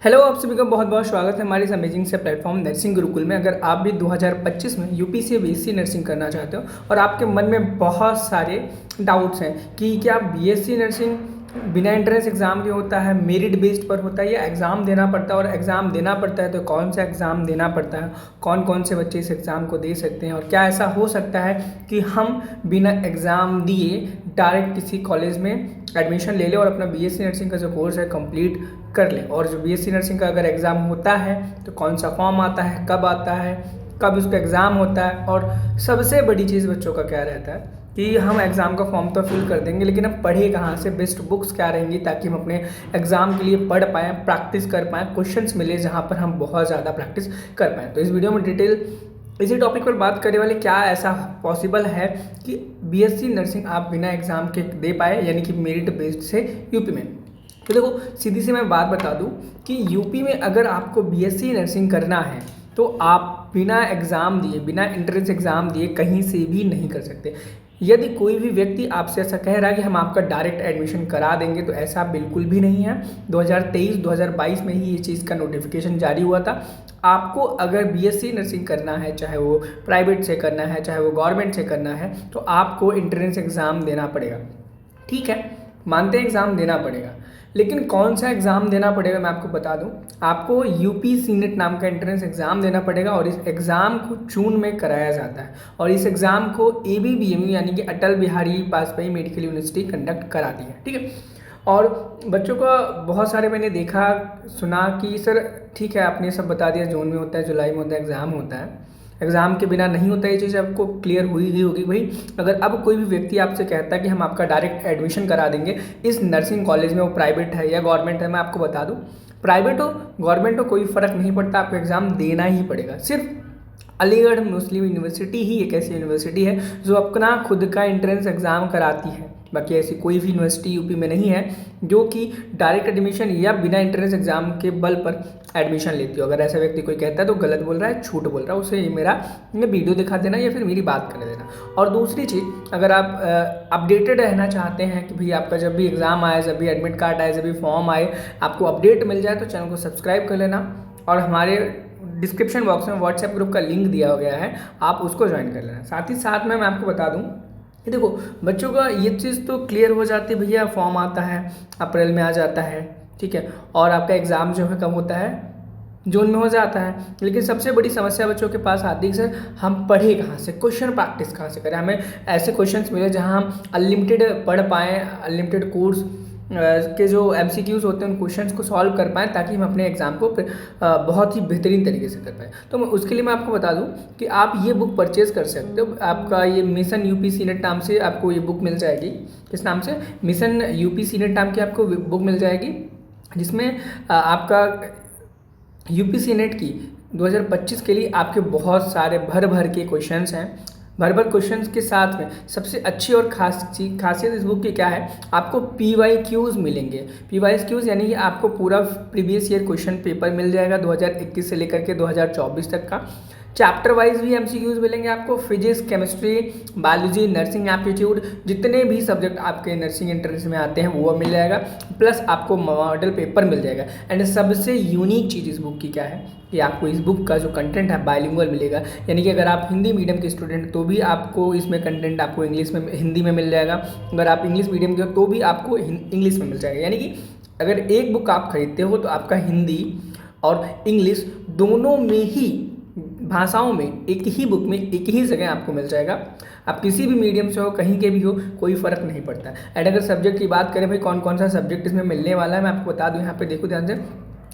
Hello, आप सभी का बहुत बहुत स्वागत है हमारे इस अमेजिंग से प्लेटफॉर्म नर्सिंग गुरुकुल में। अगर आप भी 2025 में यूपी से बीएससी नर्सिंग करना चाहते हो और आपके मन में बहुत सारे डाउट्स हैं कि क्या बीएससी नर्सिंग बिना एंट्रेंस एग्ज़ाम के होता है, मेरिट बेस्ड पर होता है या एग्ज़ाम देना पड़ता है, और एग्ज़ाम देना पड़ता है तो कौन सा एग्ज़ाम देना पड़ता है, कौन कौन से बच्चे इस एग्ज़ाम को दे सकते हैं, और क्या ऐसा हो सकता है कि हम बिना एग्ज़ाम दिए डायरेक्ट किसी कॉलेज में एडमिशन ले लें और अपना बीएससी नर्सिंग का जो कोर्स है कंप्लीट कर लें। और जो बीएससी नर्सिंग का अगर एग्ज़ाम होता है तो कौन सा फॉर्म आता है, कब उसका एग्ज़ाम होता है, और सबसे बड़ी चीज़ बच्चों का क्या रहता है कि हम एग्ज़ाम का फॉर्म तो फिल कर देंगे लेकिन हम पढ़े कहाँ से, बेस्ट बुक्स क्या रहेंगी ताकि हम अपने एग्ज़ाम के लिए पढ़ पाएँ, प्रैक्टिस कर पाएँ, क्वेश्चंस मिले जहाँ पर हम बहुत ज़्यादा प्रैक्टिस कर पाएँ। तो इस वीडियो में डिटेल इसी टॉपिक पर बात करने वाले, क्या ऐसा पॉसिबल है कि बीएससी नर्सिंग आप बिना एग्ज़ाम के दे पाए, यानी कि मेरिट बेस्ड से यूपी में। तो देखो, सीधी सी मैं बात बता दूं कि यूपी में अगर आपको बीएससी नर्सिंग करना है तो आप बिना एग्ज़ाम दिए, बिना एंट्रेंस एग्ज़ाम दिए कहीं से भी नहीं कर सकते। यदि कोई भी व्यक्ति आपसे ऐसा कह रहा है कि हम आपका डायरेक्ट एडमिशन करा देंगे, तो ऐसा बिल्कुल भी नहीं है। 2023-2022 में ही ये चीज़ का नोटिफिकेशन जारी हुआ था। आपको अगर बीएससी नर्सिंग करना है, चाहे वो प्राइवेट से करना है, चाहे वो गवर्नमेंट से करना है, तो आपको एंट्रेंस एग्ज़ाम देना पड़ेगा। ठीक है, मानते हैं एग्ज़ाम देना पड़ेगा, लेकिन कौन सा एग्ज़ाम देना पड़ेगा मैं आपको बता दूं। आपको यूपी सीनेट नाम का एंट्रेंस एग्ज़ाम देना पड़ेगा और इस एग्ज़ाम को जून में कराया जाता है, और इस एग्ज़ाम को एबीबीएमयू यानी कि Atal Bihari Vajpayee medical university conduct कराती है। ठीक है, और बच्चों का बहुत सारे मैंने देखा सुना कि सर ठीक है, आपने सब बता दिया, जून में होता है, जुलाई में होता है, एग्ज़ाम होता है, एग्ज़ाम के बिना नहीं होता। ये चीज़ आपको क्लियर हुई ही होगी भाई। अगर अब कोई भी व्यक्ति आपसे कहता है कि हम आपका डायरेक्ट एडमिशन करा देंगे इस नर्सिंग कॉलेज में, वो प्राइवेट है या गवर्नमेंट है, मैं आपको बता दूं, प्राइवेट हो गवर्नमेंट हो कोई फ़र्क नहीं पड़ता, आपको एग्ज़ाम देना ही पड़ेगा। सिर्फ अलीगढ़ मुस्लिम यूनिवर्सिटी ही एक ऐसी यूनिवर्सिटी है जो अपना खुद का एंट्रेंस एग्ज़ाम कराती है। बाकी ऐसी कोई भी यूनिवर्सिटी यूपी में नहीं है जो कि डायरेक्ट एडमिशन या बिना एंट्रेंस एग्ज़ाम के बल पर एडमिशन लेती हो। अगर ऐसा व्यक्ति कोई कहता है तो गलत बोल रहा है, झूठ बोल रहा है, उसे मेरा वीडियो दिखा देना या फिर मेरी बात कर देना। और दूसरी चीज़, अगर आप अपडेटेड रहना चाहते हैं कि भाई आपका जब भी एग्ज़ाम आए, जब भी एडमिट कार्ड आए, जब भी फॉर्म आए, आपको अपडेट मिल जाए, तो चैनल को सब्सक्राइब कर लेना। और हमारे डिस्क्रिप्शन बॉक्स में व्हाट्सएप ग्रुप का लिंक दिया गया है, आप उसको ज्वाइन कर लेना। साथ ही साथ में मैं आपको बता दूं कि देखो, बच्चों का ये चीज़ तो क्लियर हो जाती है, भैया फॉर्म आता है अप्रैल में आ जाता है, ठीक है, और आपका एग्ज़ाम जो है कब होता है, जून में हो जाता है। लेकिन सबसे बड़ी समस्या बच्चों के पास आती है, सर हम पढ़े कहाँ से, क्वेश्चन प्रैक्टिस कहाँ से करें, हमें ऐसे क्वेश्चंस मिले जहाँ हम अनलिमिटेड पढ़ पाएँ, अनलिमिटेड कोर्स के जो एमसीक्यूज़ होते हैं उन क्वेश्चंस को सॉल्व कर पाएँ, ताकि हम अपने एग्ज़ाम को बहुत ही बेहतरीन तरीके से कर पाएँ। तो उसके लिए मैं आपको बता दूं कि आप ये बुक परचेज़ कर सकते हो। आपका ये मिशन यूपी सीनेट नाम से आपको ये बुक मिल जाएगी। किस नाम से? मिशन यूपी सीनेट नाम की आपको बुक मिल जाएगी, जिसमें आपका यूपी सीनेट की 2025 के लिए आपके बहुत सारे भर भर के क्वेश्चंस हैं। भर भर क्वेश्चंस के साथ में सबसे अच्छी और खासियत इस बुक की क्या है, आपको PYQs मिलेंगे। PYQs यानी कि आपको पूरा प्रीवियस ईयर क्वेश्चन पेपर मिल जाएगा 2021 से लेकर के 2024 तक का। चैप्टर वाइज भी MCQs मिलेंगे आपको, physics, chemistry, biology, nursing aptitude, जितने भी सब्जेक्ट आपके नर्सिंग एंट्रेंस में आते हैं वो मिल जाएगा, प्लस आपको मॉडल पेपर मिल जाएगा। एंड सबसे यूनिक चीज़ इस बुक की क्या है कि आपको इस बुक का जो कंटेंट है बाइलिंगुअल मिलेगा, यानी कि अगर आप हिंदी मीडियम के स्टूडेंट तो भी आपको इसमें कंटेंट आपको इंग्लिश में, हिंदी में मिल जाएगा। अगर आप इंग्लिश मीडियम के हो तो भी आपको इंग्लिश में मिल जाएगा। यानी कि अगर एक बुक आप खरीदते हो तो आपका हिंदी और इंग्लिश दोनों में ही भाषाओं में एक ही बुक में एक ही जगह आपको मिल जाएगा। आप किसी भी मीडियम से हो, कहीं के भी हो, कोई फ़र्क नहीं पड़ता। एंड अगर सब्जेक्ट की बात करें भाई कौन कौन सा सब्जेक्ट इसमें मिलने वाला है, मैं आपको बता दूं। यहाँ पे देखो ध्यान से,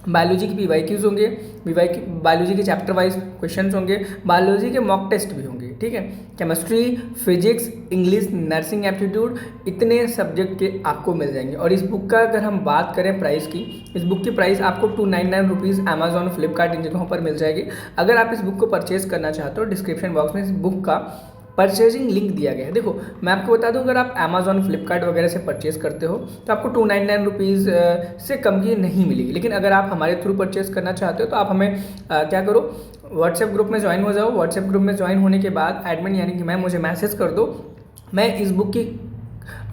बायोलॉजी की PYQs होंगे, बायोलॉजी के चैप्टर वाइज क्वेश्चंस होंगे, बायोलॉजी के मॉक टेस्ट भी होंगे, ठीक है, chemistry, physics, English, nursing aptitude, इतने सब्जेक्ट के आपको मिल जाएंगे। और इस बुक का अगर हम बात करें प्राइस की, इस बुक की प्राइस आपको 299 रुपीज़ अमेजॉन, फ्लिपकार्ट, इन जगहों पर मिल जाएगी। अगर आप इस बुक को परचेज़ करना चाहते हो, डिस्क्रिप्शन बॉक्स में इस बुक का परचेजिंग लिंक दिया गया है। देखो, मैं आपको बता दूं, अगर आप अमेजॉन, फ्लिपकार्ट वगैरह से परचेज़ करते हो तो आपको 299 रुपीज़ से कम की नहीं मिलेगी। लेकिन अगर आप हमारे थ्रू परचेज़ करना चाहते हो तो आप हमें क्या करो, व्हाट्सएप ग्रुप में ज्वाइन हो जाओ। व्हाट्सएप ग्रुप में ज्वाइन होने के बाद एडमिन यानी कि मैं, मुझे मैसेज कर दो, मैं इस बुक की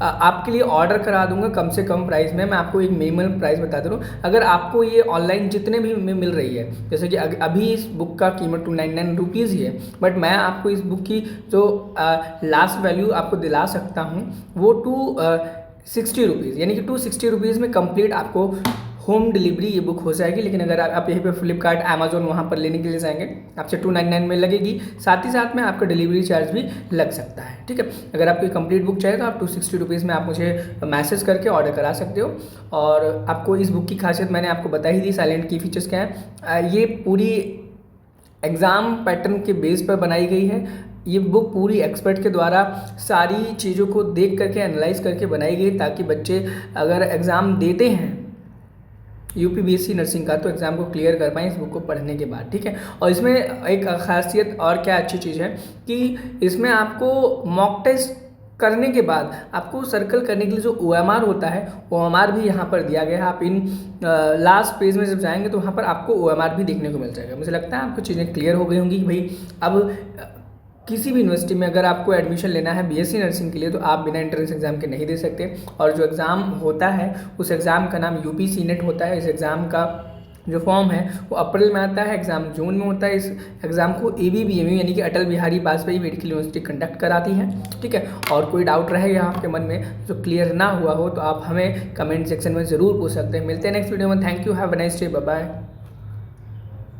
आपके लिए ऑर्डर करा दूंगा कम से कम प्राइस में। मैं आपको एक मिनिमम प्राइस बता दे रहा हूँ। अगर आपको ये ऑनलाइन जितने भी में मिल रही है, जैसे कि अभी इस बुक का कीमत 299 रुपीज़ ही है, बट मैं आपको इस बुक की जो लास्ट वैल्यू आपको दिला सकता हूँ वो 260 रुपीज़, यानी कि 260 रुपीज़ में कंप्लीट आपको होम डिलीवरी ये बुक हो जाएगी। लेकिन अगर आप यहीं पे फ्लिपकार्ट, अमेजोन वहाँ पर लेने के लिए जाएंगे, आपसे 299 में लगेगी, साथ ही साथ में आपका डिलीवरी चार्ज भी लग सकता है। ठीक है, अगर आपको कंप्लीट बुक चाहिए तो आप 260 रुपीज़ में आप मुझे मैसेज करके ऑर्डर करा सकते हो। और आपको इस बुक की खासियत मैंने आपको बता ही दी, साइलेंट की फीचर्स क्या है। ये पूरी एग्ज़ाम पैटर्न के बेस पर बनाई गई है। ये बुक पूरी एक्सपर्ट के द्वारा सारी चीज़ों को देख करके एनालाइज करके बनाई गई, ताकि बच्चे अगर एग्ज़ाम देते हैं यूपी बीएससी नर्सिंग का तो एग्ज़ाम को क्लियर कर पाएँ इस बुक को पढ़ने के बाद। ठीक है, और इसमें एक खासियत और क्या अच्छी चीज़ है कि इसमें आपको मॉक टेस्ट करने के बाद आपको सर्कल करने के लिए जो OMR होता है, OMR भी यहाँ पर दिया गया है। आप इन लास्ट पेज में जब जाएंगे तो वहाँ पर आपको OMR भी देखने को मिल जाएगा। मुझे लगता है आपको चीज़ें क्लियर हो गई होंगी कि भाई अब किसी भी यूनिवर्सिटी में अगर आपको एडमिशन लेना है बीएससी नर्सिंग के लिए तो आप बिना एंट्रेंस एग्जाम के नहीं दे सकते। और जो एग्ज़ाम होता है उस एग्ज़ाम का नाम UP CNET होता है। इस एग्ज़ाम का जो फॉर्म है वो अप्रैल में आता है, एग्ज़ाम जून में होता है। इस एग्ज़ाम को ABBMU यानी कि Atal Bihari Vajpayee medical university conduct कराती है। ठीक है, और कोई डाउट रहेगा आपके मन में जो क्लियर ना हुआ हो तो आप हमें कमेंट सेक्शन में ज़रूर पूछ सकते हैं। मिलते हैं नेक्स्ट वीडियो में। Thank you, have a nice day, bye bye.